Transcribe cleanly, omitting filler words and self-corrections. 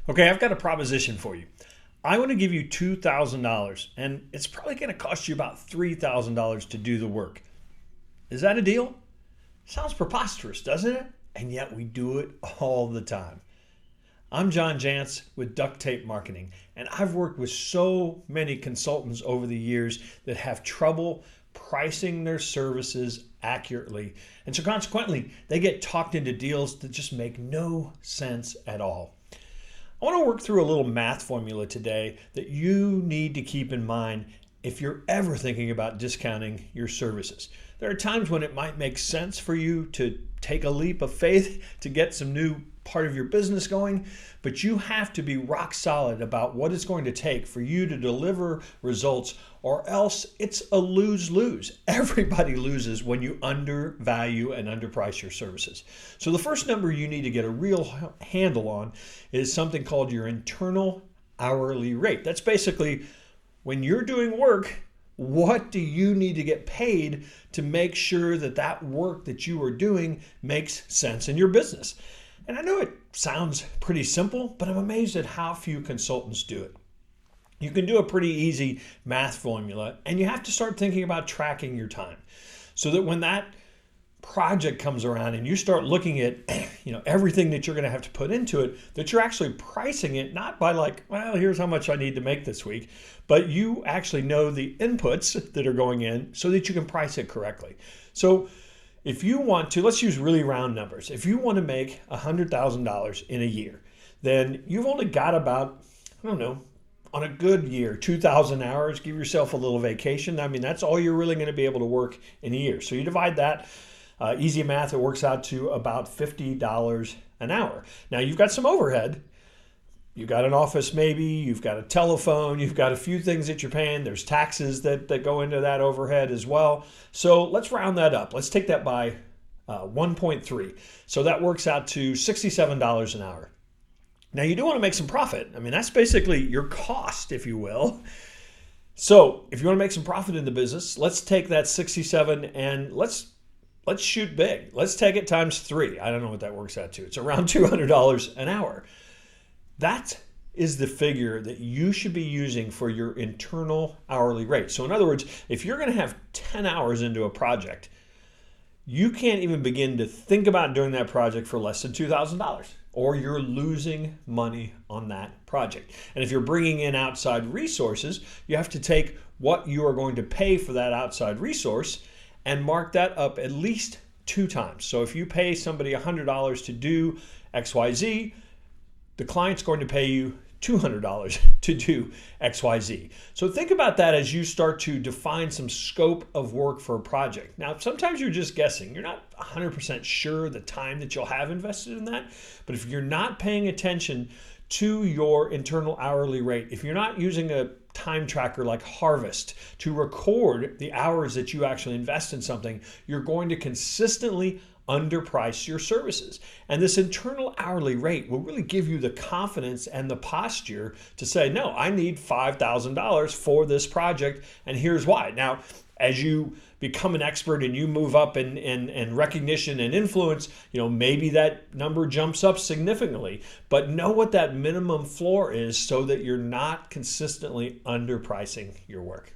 Okay, I've got a proposition for you. I want to give you $2,000, and it's probably going to cost you about $3,000 to do the work. Is that a deal? Sounds preposterous, doesn't it? And yet we do it all the time. I'm John Jantsch with Duct Tape Marketing, and I've worked with so many consultants over the years that have trouble pricing their services accurately. And so consequently, they get talked into deals that just make no sense at all. I want to work through a little math formula today that you need to keep in mind if you're ever thinking about discounting your services. There are times when it might make sense for you to take a leap of faith to get some new part of your business going, but you have to be rock solid about what it's going to take for you to deliver results, or else it's a lose-lose. Everybody loses when you undervalue and underprice your services. So the first number you need to get a real handle on is something called your internal hourly rate. That's basically when you're doing work, what do you need to get paid to make sure that that work that you are doing makes sense in your business? And I know it sounds pretty simple, but I'm amazed at how few consultants do it. You can do a pretty easy math formula, and you have to start thinking about tracking your time so that when that project comes around and you start looking at everything that you're going to have to put into it, that you're actually pricing it not by like, well, here's how much I need to make this week, but you actually know the inputs that are going in so that you can price it correctly. So if you want to, let's use really round numbers. If you want to make $100,000 in a year, then you've only got about, on a good year, 2,000 hours. Give yourself a little vacation. I mean, that's all you're really going to be able to work in a year. So you divide that, easy math, it works out to about $50 an hour. Now you've got some overhead. You've got an office maybe, you've got a telephone, you've got a few things that you're paying. There's taxes that go into that overhead as well. So let's round that up. Let's take that by 1.3. So that works out to $67 an hour. Now you do want to make some profit. I mean, that's basically your cost, if you will. So if you want to make some profit in the business, let's take that 67 and let's shoot big. Let's take it times 3. I don't know what that works out to. It's around $200 an hour. That is the figure that you should be using for your internal hourly rate. So in other words, if you're going to have 10 hours into a project, you can't even begin to think about doing that project for less than $2,000, or you're losing money on that project. And if you're bringing in outside resources, you have to take what you are going to pay for that outside resource and mark that up at least 2 times. So if you pay somebody $100 to do XYZ, the client's going to pay you $200 to do XYZ. So think about that as you start to define some scope of work for a project. Now, sometimes you're just guessing. You're not 100% sure the time that you'll have invested in that. But if you're not paying attention to your internal hourly rate, if you're not using a time tracker like Harvest to record the hours that you actually invest in something, you're going to consistently underprice your services. And this internal hourly rate will really give you the confidence and the posture to say, no, I need $5,000 for this project, and here's why. Now, as you become an expert and you move up in recognition and influence, maybe that number jumps up significantly, but know what that minimum floor is so that you're not consistently underpricing your work.